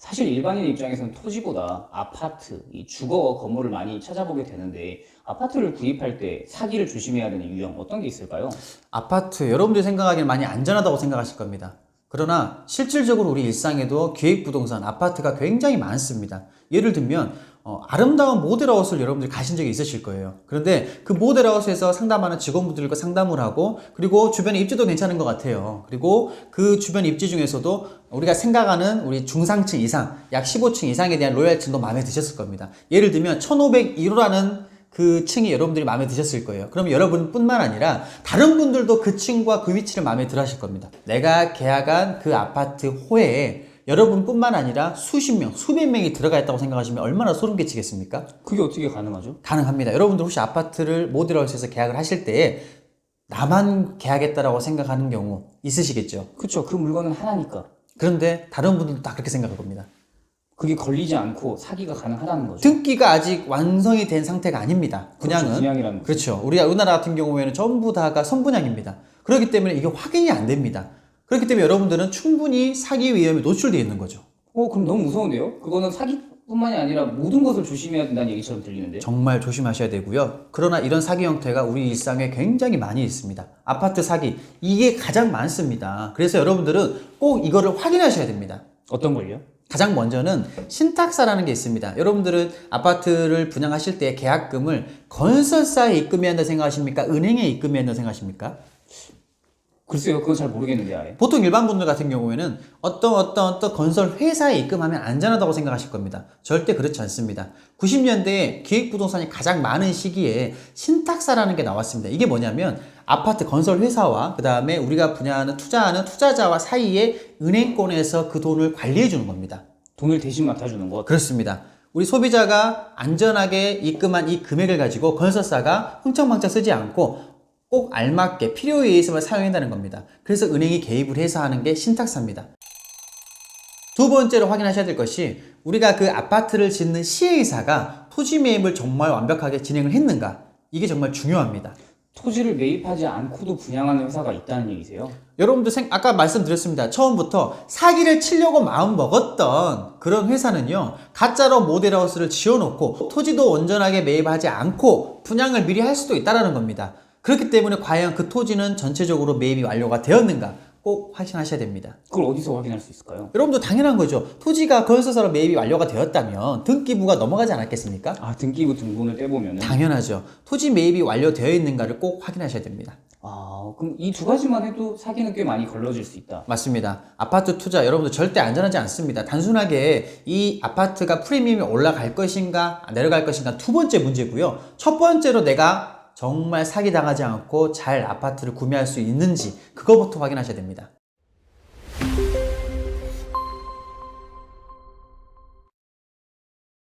사실 일반인 입장에서는 토지보다 아파트, 이 주거 건물을 많이 찾아보게 되는데 아파트를 구입할 때 사기를 조심해야 되는 유형 어떤 게 있을까요? 아파트, 여러분들이 생각하기엔 많이 안전하다고 생각하실 겁니다. 그러나 실질적으로 우리 일상에도 기획부동산, 아파트가 굉장히 많습니다. 예를 들면 아름다운 모델하우스를 여러분들이 가신 적이 있으실 거예요. 그런데 그 모델하우스에서 상담하는 직원분들과 상담을 하고, 그리고 주변에 입지도 괜찮은 것 같아요. 그리고 그 주변 입지 중에서도 우리가 생각하는 우리 중상층 이상, 약 15층 이상에 대한 로얄층도 마음에 드셨을 겁니다. 예를 들면 1501호라는 그 층이 여러분들이 마음에 드셨을 거예요. 그럼 여러분뿐만 아니라 다른 분들도 그 층과 그 위치를 마음에 들어 하실 겁니다. 내가 계약한 그 아파트 호에 여러분뿐만 아니라 수십 명, 수백 명이 들어가 있다고 생각하시면 얼마나 소름 끼치겠습니까? 그게 어떻게 가능하죠? 가능합니다. 여러분들 혹시 아파트를 모델하우스에서 계약을 하실 때에 나만 계약했다라고 생각하는 경우 있으시겠죠? 그쵸. 그 물건은 하나니까. 그런데 다른 분들도 다 그렇게 생각할 겁니다. 그게 걸리지 않고 사기가 가능하다는 거죠. 등기가 아직 완성이 된 상태가 아닙니다. 분양은. 그렇죠, 분양이라는 거죠. 그렇죠. 우리나라 같은 경우에는 전부 다가 선분양입니다. 그렇기 때문에 이게 확인이 안 됩니다. 그렇기 때문에 여러분들은 충분히 사기 위험에 노출되어 있는 거죠. 그럼 너무 무서운데요? 그거는 사기뿐만이 아니라 모든 것을 조심해야 된다는 얘기처럼 들리는데. 정말 조심하셔야 되고요. 그러나 이런 사기 형태가 우리 일상에 굉장히 많이 있습니다. 아파트 사기, 이게 가장 많습니다. 그래서 여러분들은 꼭 이거를 확인하셔야 됩니다. 어떤 걸요? 가장 먼저는 신탁사라는 게 있습니다. 여러분들은 아파트를 분양하실 때 계약금을 건설사에 입금해야 한다 생각하십니까? 은행에 입금해야 한다 생각하십니까? 글쎄요, 그건 잘 모르겠는데 아예. 보통 일반 분들 같은 경우에는 어떤 건설 회사에 입금하면 안전하다고 생각하실 겁니다. 절대 그렇지 않습니다. 90년대에 기획부동산이 가장 많은 시기에 신탁사라는 게 나왔습니다. 이게 뭐냐면 아파트 건설 회사와 그 다음에 우리가 분양하는 투자하는 투자자와 사이에 은행권에서 그 돈을 관리해 주는 겁니다. 돈을 대신 맡아주는 것. 그렇습니다. 우리 소비자가 안전하게 입금한 이 금액을 가지고 건설사가 흥청망청 쓰지 않고 꼭 알맞게 필요에 의해서만 사용한다는 겁니다. 그래서 은행이 개입을 해서 하는 게 신탁사입니다. 두 번째로 확인하셔야 될 것이 우리가 그 아파트를 짓는 시행사가 토지 매입을 정말 완벽하게 진행을 했는가? 이게 정말 중요합니다. 토지를 매입하지 않고도 분양하는 회사가 있다는 얘기세요? 여러분들 아까 말씀드렸습니다. 처음부터 사기를 치려고 마음 먹었던 그런 회사는요, 가짜로 모델하우스를 지어놓고 토지도 온전하게 매입하지 않고 분양을 미리 할 수도 있다는 겁니다. 그렇기 때문에 과연 그 토지는 전체적으로 매입이 완료가 되었는가 꼭 확인하셔야 됩니다. 그걸 어디서 확인할 수 있을까요? 여러분도 당연한 거죠. 토지가 건설사로 매입이 완료가 되었다면 등기부가 넘어가지 않았겠습니까? 등기부 등본을 떼보면은. 당연하죠. 토지 매입이 완료되어 있는가를 꼭 확인하셔야 됩니다. 그럼 이 두 가지만 해도 사기는 꽤 많이 걸러질 수 있다. 맞습니다. 아파트 투자 여러분들 절대 안전하지 않습니다. 단순하게 이 아파트가 프리미엄이 올라갈 것인가 내려갈 것인가 두 번째 문제고요. 첫 번째로 내가 정말 사기당하지 않고 잘 아파트를 구매할 수 있는지 그거부터 확인하셔야 됩니다.